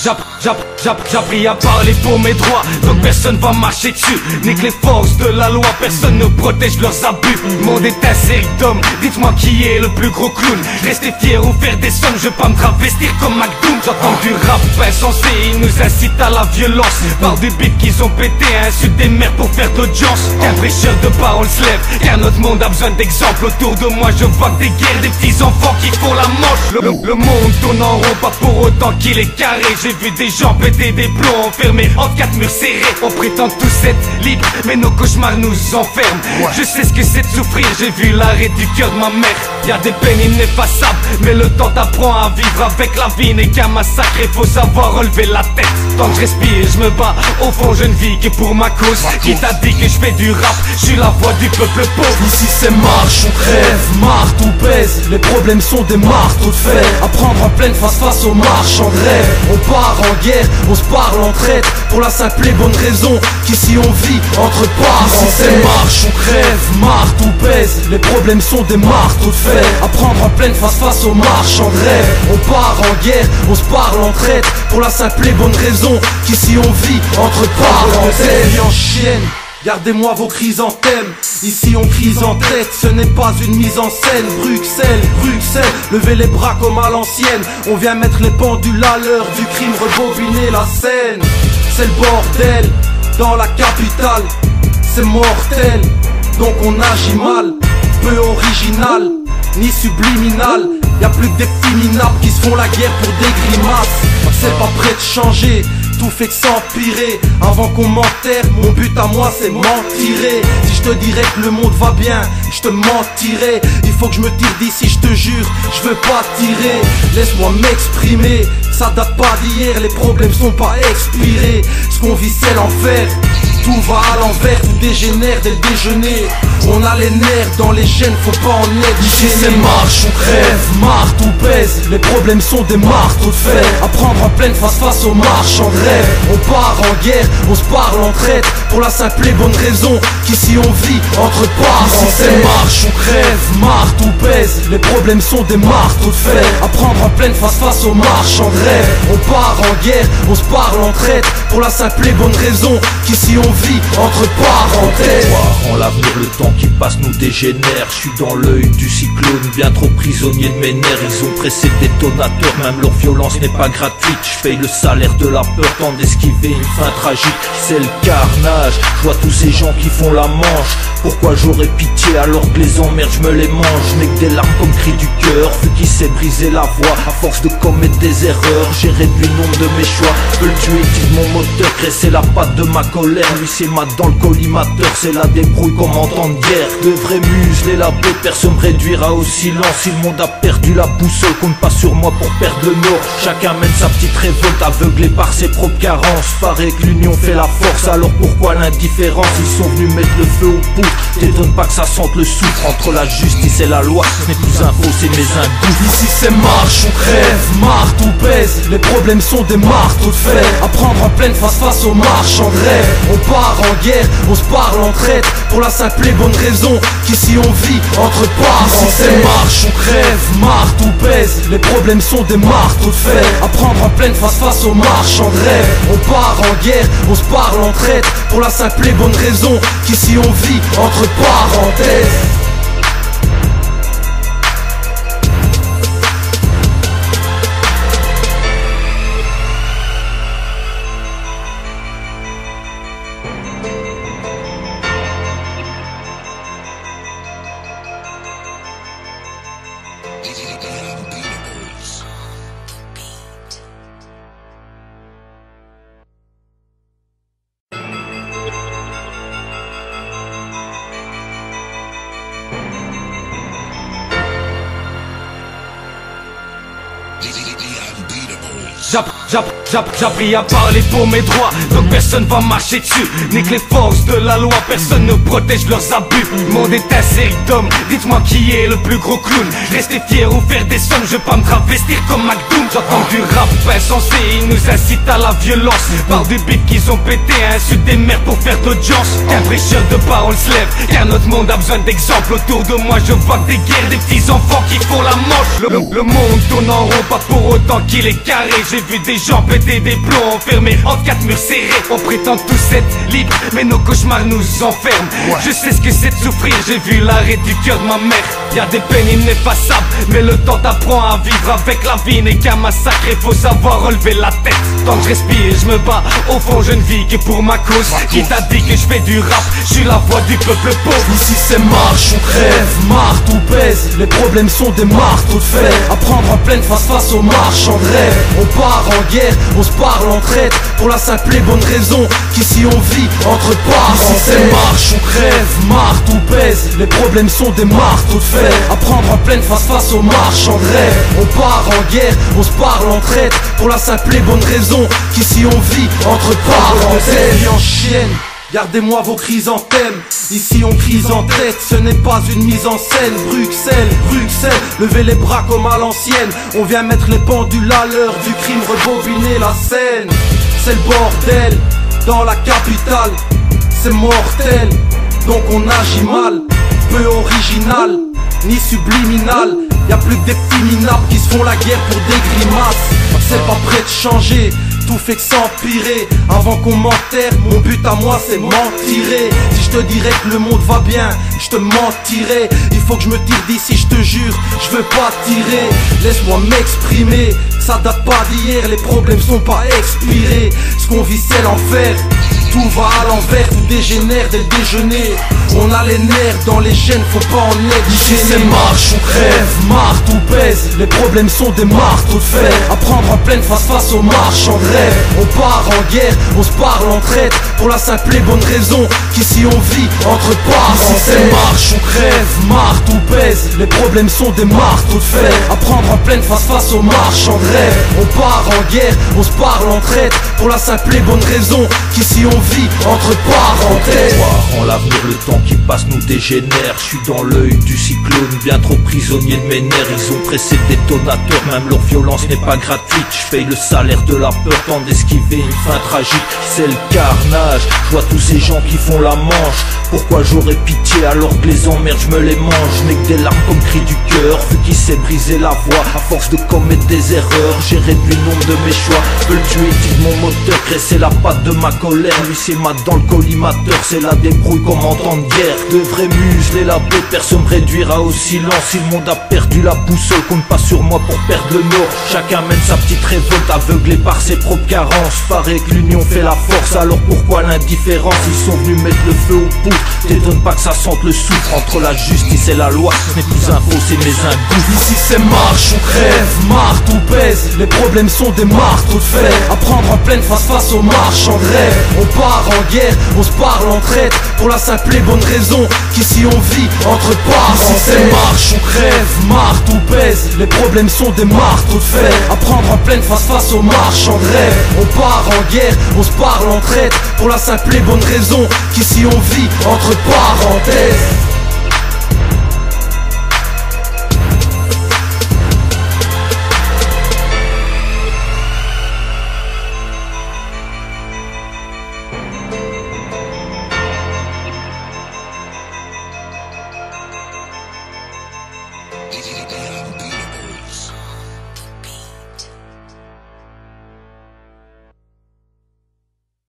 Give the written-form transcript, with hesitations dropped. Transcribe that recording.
J'appris à parler pour mes droits, donc personne va marcher dessus. Nique les forces de la loi, personne ne protège leurs abus. Mon est un série d'hommes, dites-moi qui est le plus gros clown. Restez fiers ou faire des sommes, je vais pas me travestir comme McDoom. J'entends du rap insensé, ils nous incitent à la violence. Par des beats qu'ils ont pété, insultent des mères pour faire de l'audience. Qu'un prêcheur de parole se lève, car notre monde a besoin d'exemples. Autour de moi je vois que des guerres, des petits enfants qui font la manche. Le monde tourne en rond, pas pour autant qu'il est carré. J'ai vu des gens péter des plombs, enfermés entre quatre murs serrés. On prétend tous être libres, mais nos cauchemars nous enferment. Je sais ce que c'est de souffrir, j'ai vu l'arrêt du cœur de ma mère. Y'a des peines ineffaçables, mais le temps t'apprend à vivre avec la vie. N'est qu'un massacre, il faut savoir relever la tête. Tant que je respire, je me bats, au fond je ne vis que pour ma cause. Qui t'a dit que je fais du rap, je suis la voix du peuple pauvre. Ici c'est marche, on crève, marre, tout pèse. Les problèmes sont des marteaux de fer. À prendre en pleine face aux marchands de rêve. On part en guerre, on se parle en traite. Pour la simple et bonne raison qu'ici on vit entre parents. Ici c'est marche, on crève, marre, tout pèse. Les problèmes sont des marteaux de fer. À prendre en pleine face aux marchands de rêve. On part en guerre, on se parle en traite. Pour la simple et bonne raison qu'ici on vit entre parenthèses. En chienne, gardez-moi vos chrysanthèmes. Ici on crise en tête, ce n'est pas une mise en scène. Bruxelles, levez les bras comme à l'ancienne. On vient mettre les pendules à l'heure du crime, rebobiner la scène. C'est le bordel, dans la capitale. C'est mortel, donc on agit mal. Peu original, ni subliminal. Y'a plus que des petits minables qui se font la guerre pour des grimaces. C'est pas prêt de changer, tout fait que s'empirer. Avant qu'on m'enterre, mon but à moi c'est mentirer. Si je te dirais que le monde va bien, je te mentirais. Il faut que je me tire d'ici, je te jure, je veux pas tirer. Laisse-moi m'exprimer, ça date pas d'hier. Les problèmes sont pas expirés, ce qu'on vit c'est l'enfer. Tout va à l'envers, tout dégénère dès le déjeuner. On a les nerfs dans les gènes, faut pas en être. Ici c'est marche, on crève, marre, tout pèse. Les problèmes sont des marteaux de fer. À prendre en pleine face aux marchands de rêve. On part en guerre, on se parle en traite. Pour la simple et bonne raison qu'ici on vit entre parenthèses. Ici c'est marche, on crève, marre, tout pèse. Les problèmes sont des marteaux de fer. À prendre en pleine face aux marchands de rêve. On part en guerre, on se parle en traite. Pour la simple et bonne raison qu'ici on vit entre parenthèses. En l'avenir, le temps qui passe nous dégénère. Je suis dans l'œil du cyclone, bien trop prisonnier de mes nerfs. Ils ont pressé le détonateur, même leur violence n'est pas gratuite. Je paye le salaire de la peur, tant d'esquiver une fin tragique. C'est le carnage, je vois tous ces gens qui font la manche. Pourquoi j'aurais pitié alors que les emmerdes je me les mange? Je n'ai que des larmes comme cri du cœur, vu qui s'est brisé la voix. À force de commettre des erreurs, j'ai réduit le nombre de mes choix. Je peux le tuer, quitte mon moteur, graisser la patte de ma colère. Lui c'est mat dans le collimateur, c'est la débrouille comme en temps de guerre. Devrais museler la bête, personne me réduira au silence. Si le monde a perdu la boussole, compte pas sur moi pour perdre le nord. Chacun mène sa petite révolte, aveuglé par ses propres carences. Paraît que l'union fait la force, alors pourquoi l'indifférence? Ils sont venus mettre le feu aux poudres, t'étonne pas que ça sente le soufre. Entre la justice et la loi, ce n'est plus un faux, c'est mes ingouts. Ici c'est marche, on crève, marre, tout pèse. Les problèmes sont des marteaux de fer. À prendre en pleine face aux marchands de rêve. On part en guerre, on se parle en traite. Pour la simple et bonne raison qu'ici on vit entre parenthèses. Ici c'est marche, on crève, marre, tout pèse. Les problèmes sont des marteaux de fer. À prendre en pleine face aux marchands de rêve. On part en guerre, on se parle en traite. Pour la simple et bonne raison qu'ici on vit entre parenthèses. J'appris à parler pour mes droits, donc personne va marcher dessus. Nique les forces de la loi, personne ne protège leurs abus. Mon est un série d'hommes, dites-moi qui est le plus gros clown. Restez fiers ou faire des sommes, je vais pas me travestir comme McDoom. J'entends du rap insensé, ils nous incitent à la violence. Par des beats qu'ils ont pété, insultent des mères pour faire de l'audience. Qu'un prêcheur de parole se lève, car notre monde a besoin d'exemples. Autour de moi je vois que des guerres, des petits enfants qui font la manche. Le monde tourne en rond, pas pour autant qu'il est carré. J'ai vu des gens péter des plombs, enfermés entre 4 murs serrés. On prétend tous être libres, mais nos cauchemars nous enferment. Je sais ce que c'est de souffrir, j'ai vu l'arrêt du cœur de ma mère. Y'a des peines ineffaçables, mais le temps t'apprend à vivre avec la vie n'est qu'un massacre. Il faut savoir relever la tête. Tant que je respire, je me bats. Au fond, je ne vis que pour ma cause. Qui t'a dit que je fais du rap? Je suis la voix du peuple pauvre. Ici c'est marche, on crève, marre, tout pèse. Les problèmes sont des marteaux de fer. À prendre en pleine face aux marchands de rêve. On part en guerre, on se parle en traite. Pour la simple et bonne raison qu'ici on vit entre parents. Ici c'est marche, on crève, marre, tout pèse. Les problèmes sont des marteaux de fer. À prendre en pleine face aux marchands de rêve. On part en guerre, on se parle en traite. Pour la simple et bonne raison qu'ici on vit entre parenthèses. En chienne, gardez-moi vos chrysanthèmes. Ici on crise en tête, ce n'est pas une mise en scène. Bruxelles, Bruxelles, levez les bras comme à l'ancienne. On vient mettre les pendules à l'heure du crime, rebobiner la scène. C'est le bordel, dans la capitale. C'est mortel, donc on agit mal. Peu original, ni subliminal. Y'a plus que des petits minables qui se font la guerre pour des grimaces. C'est pas prêt de changer, tout fait que s'empirer. Avant qu'on m'enterre, mon but à moi c'est m'en-tirer. Si je te dirais que le monde va bien, je te mentirais. Il faut que je me tire d'ici, je te jure, je veux pas tirer. Laisse-moi m'exprimer, ça date pas d'hier. Les problèmes sont pas expirés, ce qu'on vit c'est l'enfer. Tout va à l'envers, tout dégénère dès le déjeuner. On a les nerfs dans les gènes, faut pas en être gêné. Ici c'est marche, on crève, marre, tout pèse. Les problèmes sont des marteaux de fer. À prendre en pleine face aux marchands de rêve. On part en guerre, on se parle en traite. Pour la simple et bonne raison qu'ici on vit entre parenthèses. Ici c'est marche, on crève, marre, tout pèse. Les problèmes sont des marteaux de fer. À prendre en pleine face aux marchands de rêve. On part en guerre, on se parle en traite. Pour la simple et bonne raison qu'ici on vit entre parenthèses. En l'avenir, le temps qui passe nous dégénère. Je suis dans l'œil du cyclone, bien trop prisonnier de mes nerfs. Ils ont pressé le détonateur, même leur violence n'est pas gratuite. Je paye le salaire de la peur, tant d'esquiver une fin tragique. C'est le carnage, je vois tous ces gens qui font la manche. Pourquoi j'aurais pitié alors que les emmerdes je me les mange? Je n'ai que des larmes comme cri du cœur, vu qu'il s'est brisé la voix. À force de commettre des erreurs, j'ai réduit le nombre de mes choix. Je veux le tuer, tire mon moteur, graisser la patte de ma colère. Lui c'est mat dans le collimateur, c'est la débrouille comme en temps de guerre. Devrais museler la bête, personne me réduira au silence. Si le monde a perdu la boussole, compte pas sur moi pour perdre le nord. Chacun mène sa petite révolte, aveuglé par ses propres carences. Paraît que l'union fait la force, alors pourquoi l'indifférence? Ils sont venus mettre le feu au poudre, t'étonne pas que ça sente le soufre. Entre la justice et la loi, ce n'est plus un faux, c'est mes ingouffres. Ici c'est marche, on crève, marre, tout pèse. Les problèmes sont des marteaux de fer. À prendre en pleine face aux marchands de rêve. On part en guerre, on se parle en traite. Pour la simple et bonne raison qu'ici on vit entre parenthèses. Ici c'est marche, on crève, marre, tout pèse. Les problèmes sont des marteaux de fer. À prendre en pleine face aux marchands de rêve. On part en guerre, on se parle en traite. Pour la simple et bonne raison qu'ici on vit entre parenthèses.